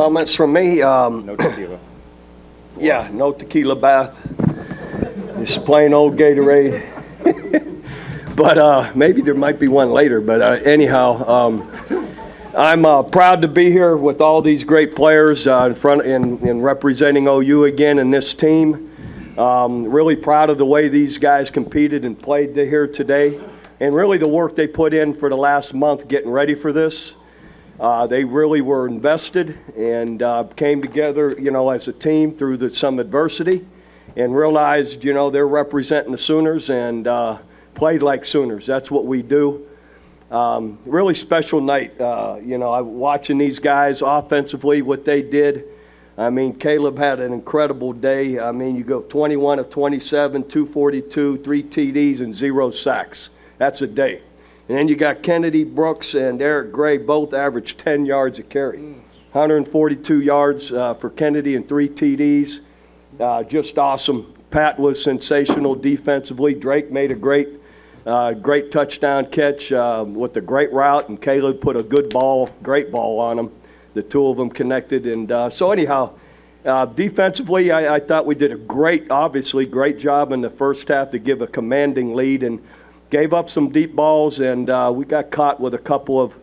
comments from me. No tequila. Yeah, no tequila bath. It's plain old Gatorade. But maybe there might be one later. But anyhow, I'm proud to be here with all these great players in representing OU again in this team. Really proud of the way these guys competed and played here today, and really the work they put in for the last month getting ready for this. They really were invested and came together, as a team through some adversity, and realized, they're representing the Sooners and played like Sooners. That's what we do. Really special night. Watching these guys offensively, what they did. I mean, Caleb had an incredible day. I mean, you go 21 of 27, 242, 3 TDs, and 0 sacks. That's a day. And then you got Kennedy Brooks and Eric Gray, both averaged 10 yards a carry. 142 yards for Kennedy and 3 TDs. Just awesome. Pat was sensational defensively. Drake made a great touchdown catch with a great route, and Caleb put a great ball on him. The two of them connected. And so anyhow, defensively, I thought we did a great job in the first half to give a commanding lead, and gave up some deep balls, and we got caught with a couple of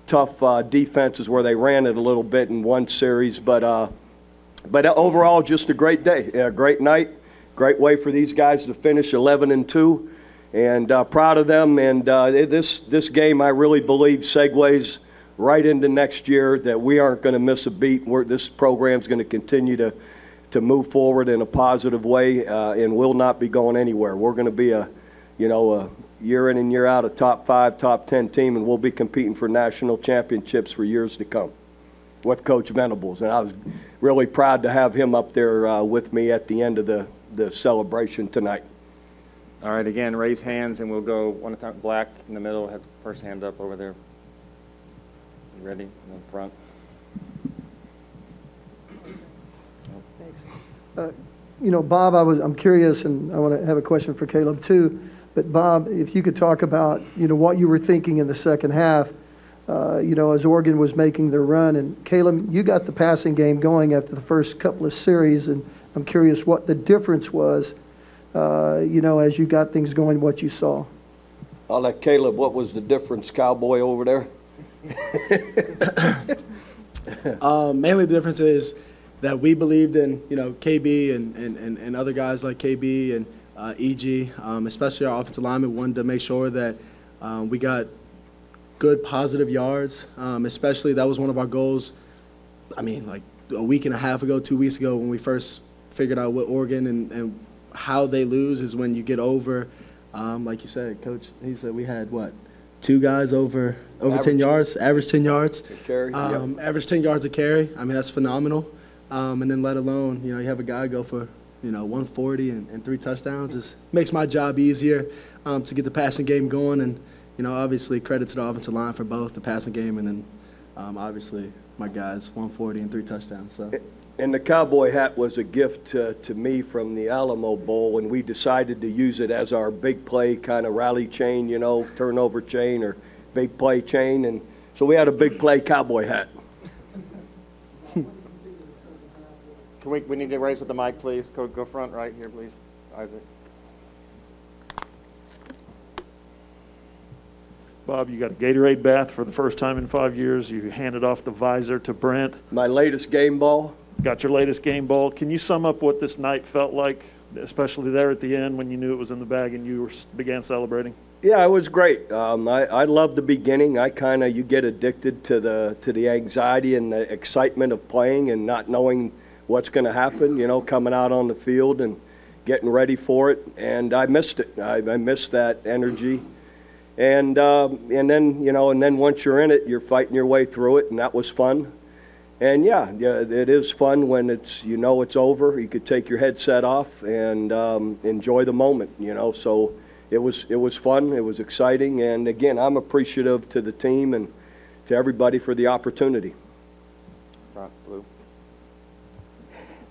tough defenses where they ran it a little bit in one series. But overall, just a great day, a great night, great way for these guys to finish 11-2, and proud of them. And this game, I really believe, segues right into next year, that we aren't going to miss a beat. This program's going to continue to move forward in a positive way, and will not be going anywhere. We're going to be a year in and year out a top 5, top 10 team, and we'll be competing for national championships for years to come with Coach Venables. And I was really proud to have him up there with me at the end of the celebration tonight. All right, again, raise hands, and we'll go one at a time. Black in the middle, have first hand up over there. You ready? In the front. Bob, I'm curious, and I want to have a question for Caleb too. But Bob, if you could talk about, what you were thinking in the second half, as Oregon was making their run. And Caleb, you got the passing game going after the first couple of series, and I'm curious what the difference was, as you got things going, what you saw. I'll let Caleb, what was the difference, cowboy over there? Mainly the difference is that we believed in, KB and other guys like KB and EG, especially our offensive lineman, wanted to make sure that we got good positive yards, especially that was one of our goals. I mean, like a week and a half ago, 2 weeks ago, when we first figured out what Oregon and how they lose is when you get over, like you said, Coach, he said we had, 2 guys over 10 yards, average 10 yards. Carry, average 10 yards a carry. I mean, that's phenomenal. And then let alone, you have a guy go for 140 and 3 touchdowns. It makes my job easier to get the passing game going. And, obviously credit to the offensive line for both the passing game and then obviously my guys, 140 and 3 touchdowns. So. And the cowboy hat was a gift to me from the Alamo Bowl, and we decided to use it as our big play kind of rally chain, turnover chain or big play chain. And so we had a big play cowboy hat. We need to raise with the mic, please. Go front right here, please. Isaac. Bob, you got a Gatorade bath for the first time in 5 years. You handed off the visor to Brent. My latest game ball. Got your latest game ball. Can you sum up what this night felt like, especially there at the end when you knew it was in the bag and you began celebrating? Yeah, it was great. I loved the beginning. You get addicted to the anxiety and the excitement of playing and not knowing what's going to happen, coming out on the field and getting ready for it. And I missed it. I missed that energy. And then once you're in it, you're fighting your way through it, and that was fun. And yeah, it is fun when it's over. You could take your headset off and enjoy the moment, So it was fun. It was exciting. And again, I'm appreciative to the team and to everybody for the opportunity. Front, blue.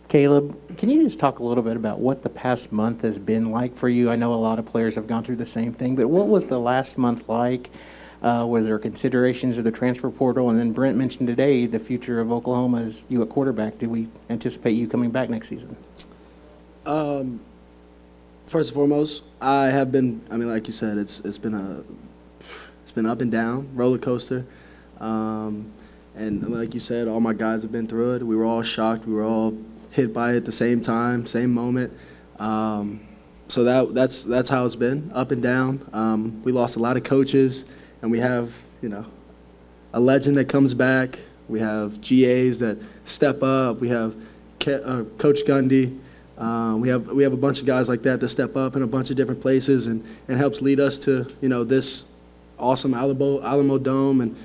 Caleb, can you just talk a little bit about what the past month has been like for you? I know a lot of players have gone through the same thing, but what was the last month like? Was there considerations of the transfer portal? And then Brent mentioned today the future of Oklahoma is you at quarterback. Do we anticipate you coming back next season? First and foremost, I have been. I mean, like you said, it's been up and down, roller coaster. And like you said, all my guys have been through it. We were all shocked. We were all hit by it at the same time, same moment. So that's how it's been, up and down. We lost a lot of coaches, and we have, a legend that comes back. We have GAs that step up. We have Coach Gundy. We have a bunch of guys like that step up in a bunch of different places and helps lead us to, this awesome Alamo Dome and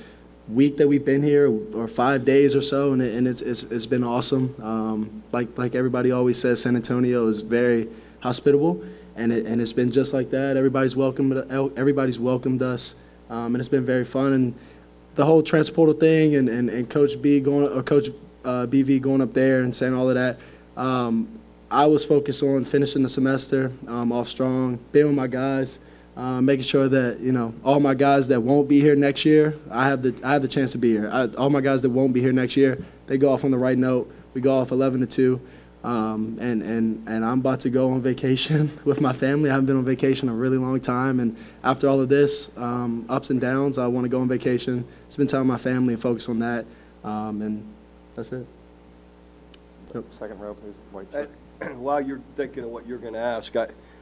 week that we've been here, or 5 days or so, and it's been awesome. Like everybody always says, San Antonio is very hospitable, and it's been just like that. Everybody's welcomed us, and it's been very fun. And the whole transportal thing, and Coach BV going up there and saying all of that. I was focused on finishing the semester off strong, being with my guys. Making sure that all my guys that won't be here next year, I have the chance to be here. All my guys that won't be here next year, they go off on the right note. We go off 11-2, and I'm about to go on vacation with my family. I haven't been on vacation in a really long time, and after all of this ups and downs, I want to go on vacation, spend time with my family, and focus on that, and that's it. Yep. Second row, please. White shirt. While you're thinking of what you're going to ask,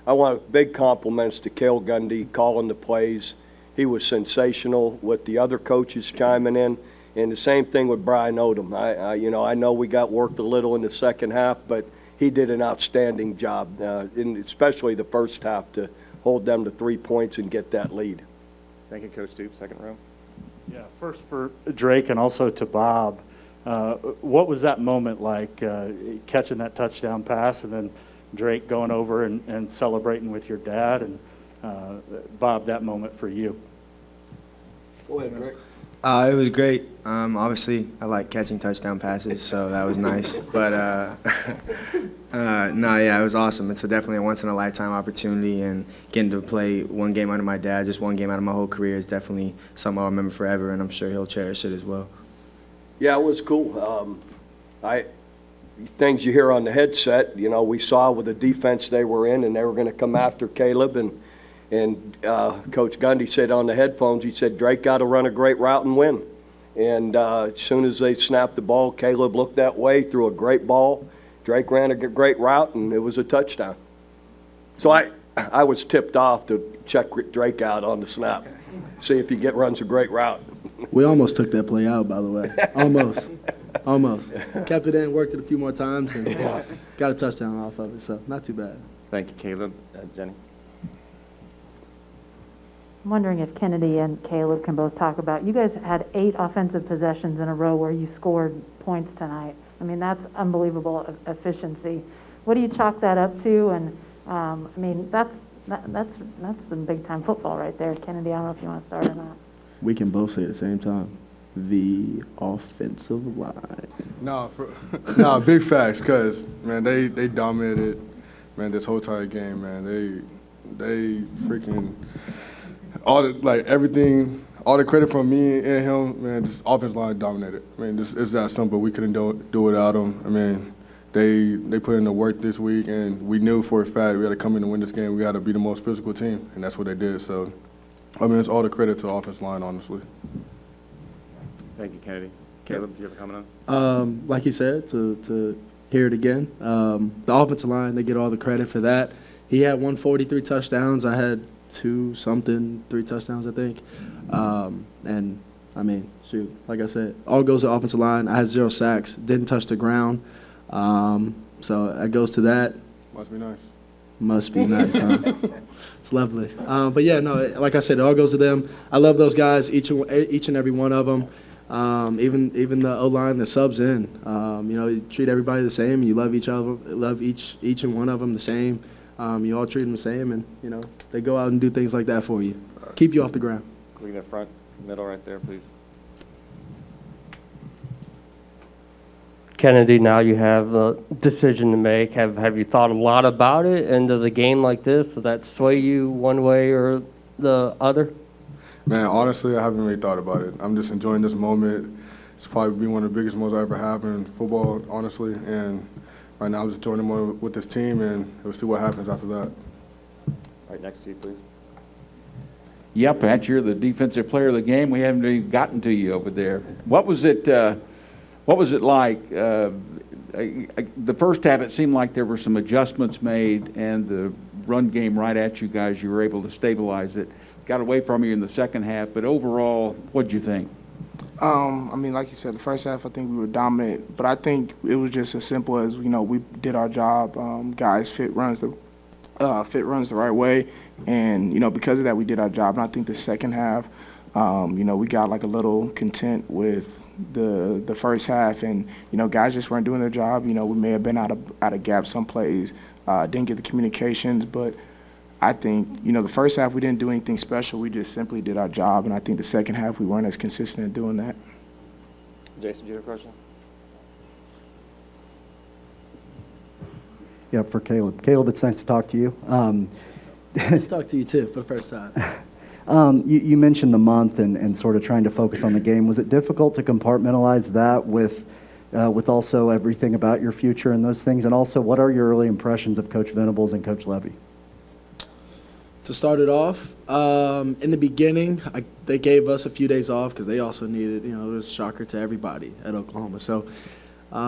I want big compliments to Cale Gundy calling the plays. He was sensational with the other coaches chiming in, and the same thing with Brian Odom. I know we got worked a little in the second half, but he did an outstanding job, especially the first half, to hold them to 3 points and get that lead. Thank you, Coach Stoops. Second row. Yeah, first for Drake and also to Bob. What was that moment like, catching that touchdown pass and then Drake going over and celebrating with your dad, and Bob, that moment for you? Go ahead, Drake. It was great. Obviously, I like catching touchdown passes, so that was nice. But it was awesome. It's definitely a once-in-a-lifetime opportunity, and getting to play one game under my dad, just one game out of my whole career, is definitely something I'll remember forever, and I'm sure he'll cherish it as well. Yeah, it was cool. Things you hear on the headset, we saw with the defense they were in, and they were going to come after Caleb, and Coach Gundy said on the headphones, he said, Drake got to run a great route and win. And as soon as they snapped the ball, Caleb looked that way, threw a great ball. Drake ran a great route, and it was a touchdown. So I was tipped off to check Drake out on the snap, see if he runs a great route. We almost took that play out, by the way. Almost. Kept it in, worked it a few more times, and got a touchdown off of it, so not too bad. Thank you, Caleb. Jenny. I'm wondering if Kennedy and Caleb can both talk about, you guys had 8 offensive possessions in a row where you scored points tonight. I mean, that's unbelievable efficiency. What do you chalk that up to? And, that's some big-time football right there. Kennedy, I don't know if you want to start or not. We can both say at the same time. The offensive line. No, big facts, because, man, they dominated, man, this whole entire game, man. They freaking, everything, all the credit from me and him, man, this offensive line dominated. I mean, it's that simple. We couldn't do without them. I mean, they put in the work this week, and we knew for a fact we had to come in and win this game. We had to be the most physical team, and that's what they did. So, I mean, it's all the credit to the offensive line, honestly. Thank you, Kennedy. Caleb, do you have a comment on? Like you said, to hear it again, the offensive line, they get all the credit for that. He had 143 touchdowns. I had 3 touchdowns, I think. And, I mean, shoot, like I said, all goes to the offensive line. I had 0 sacks, didn't touch the ground. So that goes to that. Must be nice. Must be nice, huh? It's lovely. But, yeah, no, like I said, it all goes to them. I love those guys, each and every one of them. Even the O-line that subs in, you treat everybody the same. You love each other, love each and one of them the same. You all treat them the same, and they go out and do things like that for you. Keep you off the ground. Can we get front, middle right there, please? Kennedy, now you have a decision to make. Have you thought a lot about it? And does a game like this, does that sway you one way or the other? Man, honestly, I haven't really thought about it. I'm just enjoying this moment. It's probably been one of the biggest moments I ever have in football, honestly. And right now, I'm just enjoying the moment with this team, and we'll see what happens after that. Right next to you, please. Yeah, Pat, you're the defensive player of the game. We haven't even gotten to you over there. What was it like? The first half, it seemed like there were some adjustments made, and the run game right at you guys, you were able to stabilize it. Got away from you in the second half, but overall, what'd you think? I mean, like you said, the first half, I think we were dominant, but I think it was just as simple as, we did our job. Guys fit runs the right way, and, because of that, we did our job. And I think the second half, we got like a little content with the first half, and, guys just weren't doing their job. We may have been out of gaps some plays, didn't get the communications, but I think, the first half we didn't do anything special. We just simply did our job, and I think the second half we weren't as consistent in doing that. Jason, do you have a question? Yeah, for Caleb. Caleb, it's nice to talk to you. Let's talk to you too for the first time. You mentioned the month and sort of trying to focus on the game. Was it difficult to compartmentalize that with also everything about your future and those things? And also, what are your early impressions of Coach Venables and Coach Levy? To start it off, in the beginning, they gave us a few days off because they also needed, it was a shocker to everybody at Oklahoma. So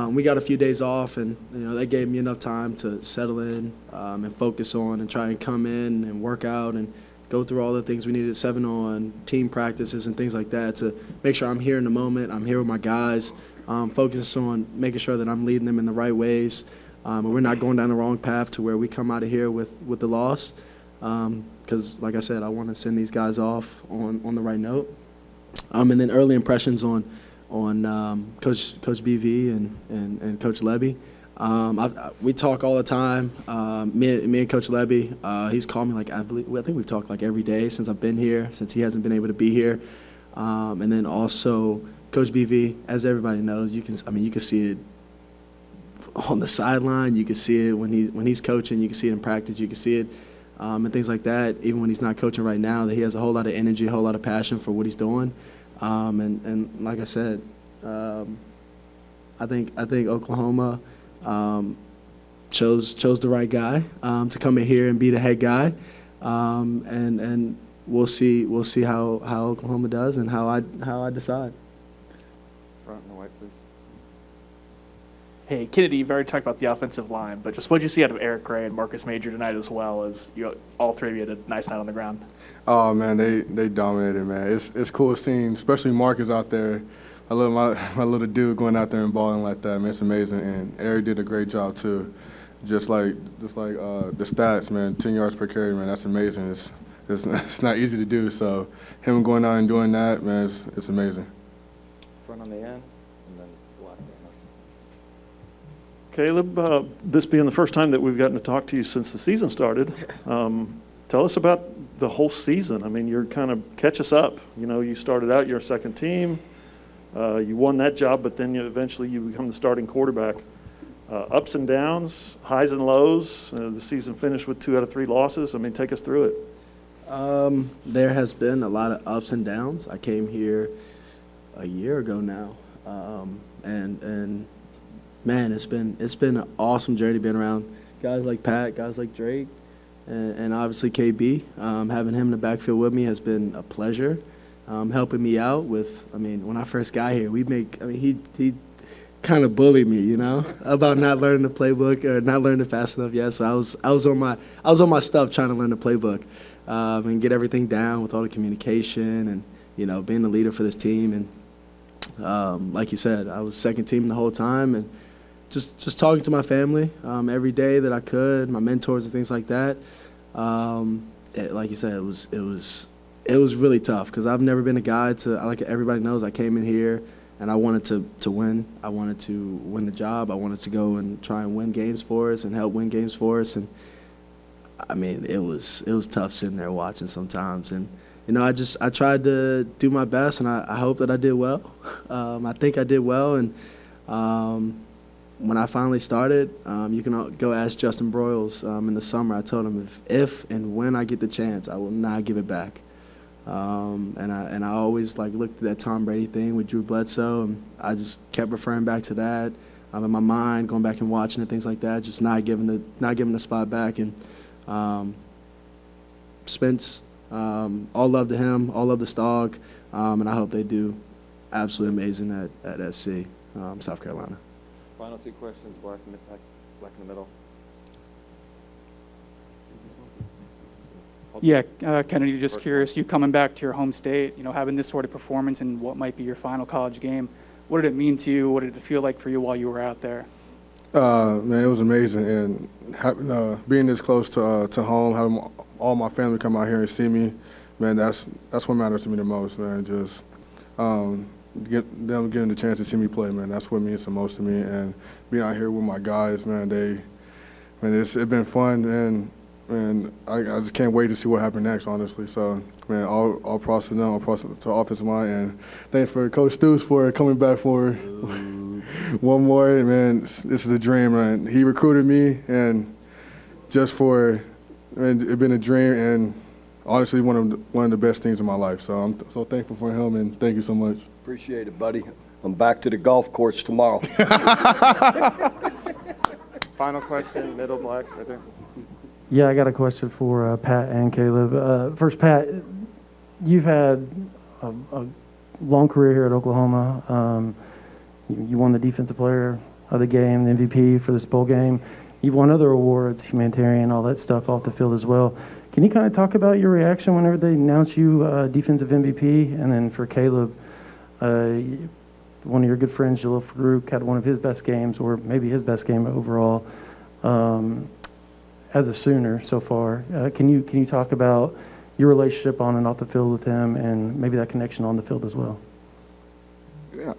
we got a few days off, and they gave me enough time to settle in and focus on and try and come in and work out and go through all the things we needed, 7-on, team practices and things like that, to make sure I'm here in the moment, I'm here with my guys, focus on making sure that I'm leading them in the right ways, and we're not going down the wrong path to where we come out of here with the loss. Because, like I said, I want to send these guys off on the right note. And then early impressions on Coach BV and Coach Levy. We talk all the time. Me and Coach Levy. He's called me I think we've talked every day since I've been here, since he hasn't been able to be here. And then also Coach BV, as everybody knows, you can see it on the sideline. You can see it when he's coaching. You can see it in practice. You can see it. And things like that, even when he's not coaching right now, that he has a whole lot of energy, a whole lot of passion for what he's doing. And like I said, I think Oklahoma chose the right guy to come in here and be the head guy. And we'll see how Oklahoma does and how I decide. Front and the white, please. Hey, Kennedy, you've already talked about the offensive line, but just what did you see out of Eric Gray and Marcus Major tonight, as well as all three of you had a nice night on the ground? Oh, man, they dominated, man. It's cool seeing, especially Marcus out there. I love my little dude going out there and balling like that, man. It's amazing. And Eric did a great job, too. Just like the stats, man, 10 yards per carry, man, that's amazing. It's not easy to do. So him going out and doing that, man, it's amazing. Front on the end, and then block. Caleb, this being the first time that we've gotten to talk to you since the season started, tell us about the whole season. I mean, you're kind of catch us up. You started out your second team. You won that job, but then eventually you become the starting quarterback. Ups and downs, highs and lows. The season finished with 2 out of 3 losses. I mean, take us through it. There has been a lot of ups and downs. I came here a year ago now, and man, it's been an awesome journey being around guys like Pat, guys like Drake, and obviously KB. Having him in the backfield with me has been a pleasure. Helping me out with, when I first got here, he kind of bullied me, about not learning the playbook or not learning fast enough yet. So I was on my stuff trying to learn the playbook and get everything down with all the communication and being the leader for this team. And like you said, I was second team the whole time, and just talking to my family every day that I could, my mentors and things like that. Like you said, it was really tough because I've never been a guy like everybody knows, I came in here and I wanted to win. I wanted to win the job. I wanted to go and try and win games for us and help win games for us. And it was tough sitting there watching sometimes. And I tried to do my best, and I hope that I did well. I think I did well. And when I finally started, you can go ask Justin Broyles in the summer. I told him if and when I get the chance, I will not give it back. And I always like looked at that Tom Brady thing with Drew Bledsoe, and I just kept referring back to that. In my mind, going back and watching it, things like that, just not giving the spot back. And Spence, all love to him, all love to Stog, and I hope they do absolutely amazing at SC, South Carolina. Final two questions, Black in the middle. Yeah, Kennedy, just curious, you coming back to your home state, having this sort of performance in what might be your final college game, what did it mean to you? What did it feel like for you while you were out there? Man, it was amazing, and being this close to home, having all my family come out here and see me, man, that's what matters to me the most, man. Just them getting the chance to see me play, man, that's what means the most to me. And being out here with my guys, man, it's been fun, and I just can't wait to see what happens next, honestly. So, man, all props to them, all props to the offensive line, and thanks for Coach Stoops for coming back for one more. Man, this is a dream, man. He recruited me, and it's been a dream, and honestly, one of the best things in my life. So I'm so thankful for him, and thank you so much. Appreciate it, buddy. I'm back to the golf course tomorrow. Final question, middle Black, right there. Yeah, I got a question for Pat and Caleb. First, Pat, you've had a long career here at Oklahoma. You won the Defensive Player of the Game, the MVP for this bowl game. You've won other awards, humanitarian, all that stuff off the field as well. Can you kind of talk about your reaction whenever they announce you Defensive MVP? And then for Caleb, one of your good friends, Jalil Farouk, had one of his best games, or maybe his best game overall. As a Sooner so far, can you talk about your relationship on and off the field with him, and maybe that connection on the field as well? Yeah,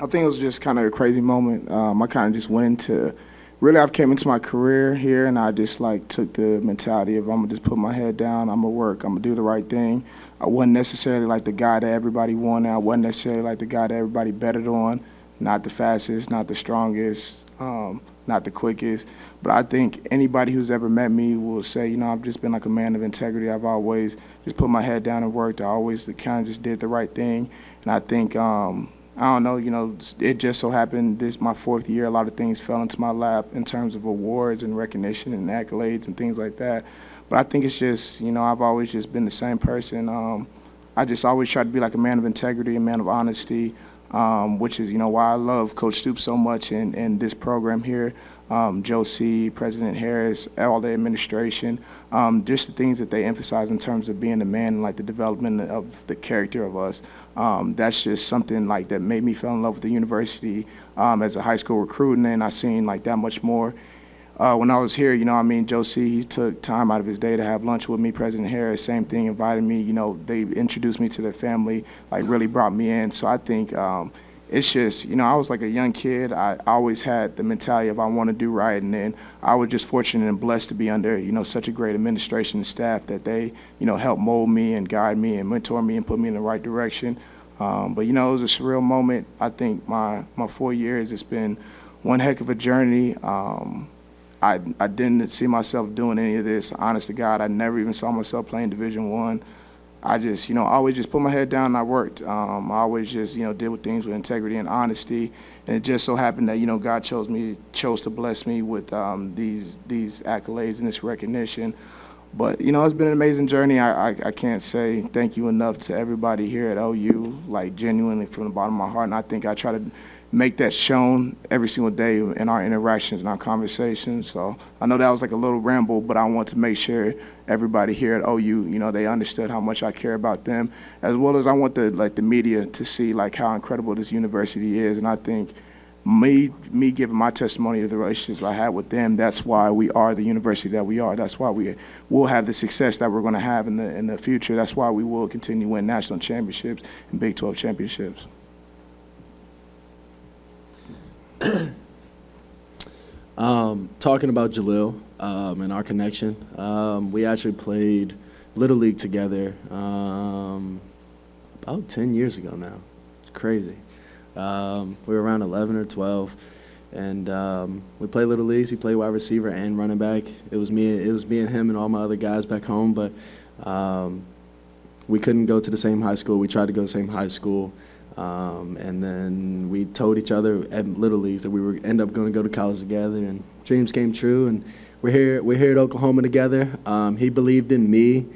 I think it was just kind of a crazy moment. I kind of just went into, really, I came into my career here, and I just took the mentality of I'm gonna just put my head down, I'm gonna work, I'm gonna do the right thing. I wasn't necessarily like the guy that everybody wanted. I wasn't necessarily like the guy that everybody betted on. Not the fastest, not the strongest, not the quickest. But I think anybody who's ever met me will say, I've just been like a man of integrity. I've always just put my head down and worked. I always kind of just did the right thing. And I think, I don't know, it just so happened this my fourth year, a lot of things fell into my lap in terms of awards and recognition and accolades and things like that. But I think it's just, I've always just been the same person. I just always try to be like a man of integrity, a man of honesty, which is, why I love Coach Stoops so much and this program here. Joe C., President Harris, all the administration, just the things that they emphasize in terms of being a man and the development of the character of us. That's just something that made me fall in love with the university as a high school recruit, and then I seen that much more. When I was here, Joe C., he took time out of his day to have lunch with me. President Harris, same thing, invited me. They introduced me to their family, really brought me in. So I think it's just, I was like a young kid. I always had the mentality of I want to do right. And then I was just fortunate and blessed to be under, such a great administration and staff that they, helped mold me and guide me and mentor me and put me in the right direction. But, it was a surreal moment. I think my 4 years, it's been one heck of a journey. I didn't see myself doing any of this. Honest to God, I never even saw myself playing Division I. I just, always just put my head down and I worked. I always just, did things with integrity and honesty. And it just so happened that, God chose to bless me with these accolades and this recognition. But, it's been an amazing journey. I can't say thank you enough to everybody here at OU, genuinely from the bottom of my heart. And I think I try to make that shown every single day in our interactions and our conversations. So I know that was a little ramble, but I want to make sure everybody here at OU, they understood how much I care about them, as well as I want the media to see how incredible this university is. And I think me giving my testimony of the relationships I had with them, that's why we are the university that we are. That's why we will have the success that we're going to have in the future. That's why we will continue to win national championships and Big 12 championships. Talking about Jalil and our connection, we actually played Little League together about 10 years ago now. It's crazy. We were around 11 or 12, and we played Little Leagues. He played wide receiver and running back. It was me and him and all my other guys back home. But we couldn't go to the same high school. We tried to go to the same high school. And then we told each other at Little Leagues that we were end up going to go to college together, and dreams came true. And we're here at Oklahoma together. He believed in me.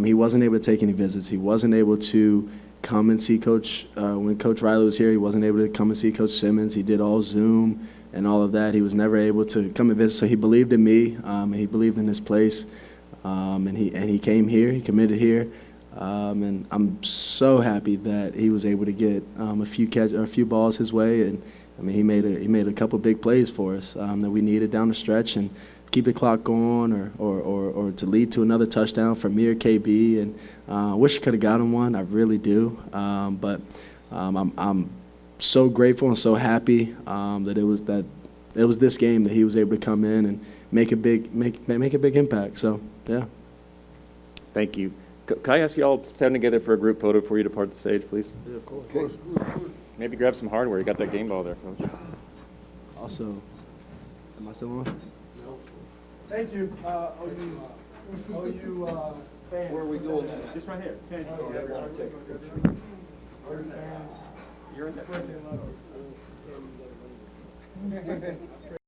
He wasn't able to take any visits. He wasn't able to come and see Coach when Coach Riley was here. He wasn't able to come and see Coach Simmons. He did all Zoom and all of that. He was never able to come and visit. So he believed in me. He believed in his place, and he came here. He committed here. And I'm so happy that he was able to get a few balls his way, and I mean he made a couple big plays for us that we needed down the stretch and keep the clock going, or to lead to another touchdown from me or KB. And I wish I could have gotten one. I really do. But I'm so grateful and so happy that it was this game that he was able to come in and make a big impact. So yeah. Thank you. Can I ask you all to stand together for a group photo before you depart the stage, please? Yeah, of course. Maybe grab some hardware. You got that game ball there, Coach. Also, am I still on? No. Thank you, OU fans. Where are we going now? Just right here. Okay. OU fans. You're in there.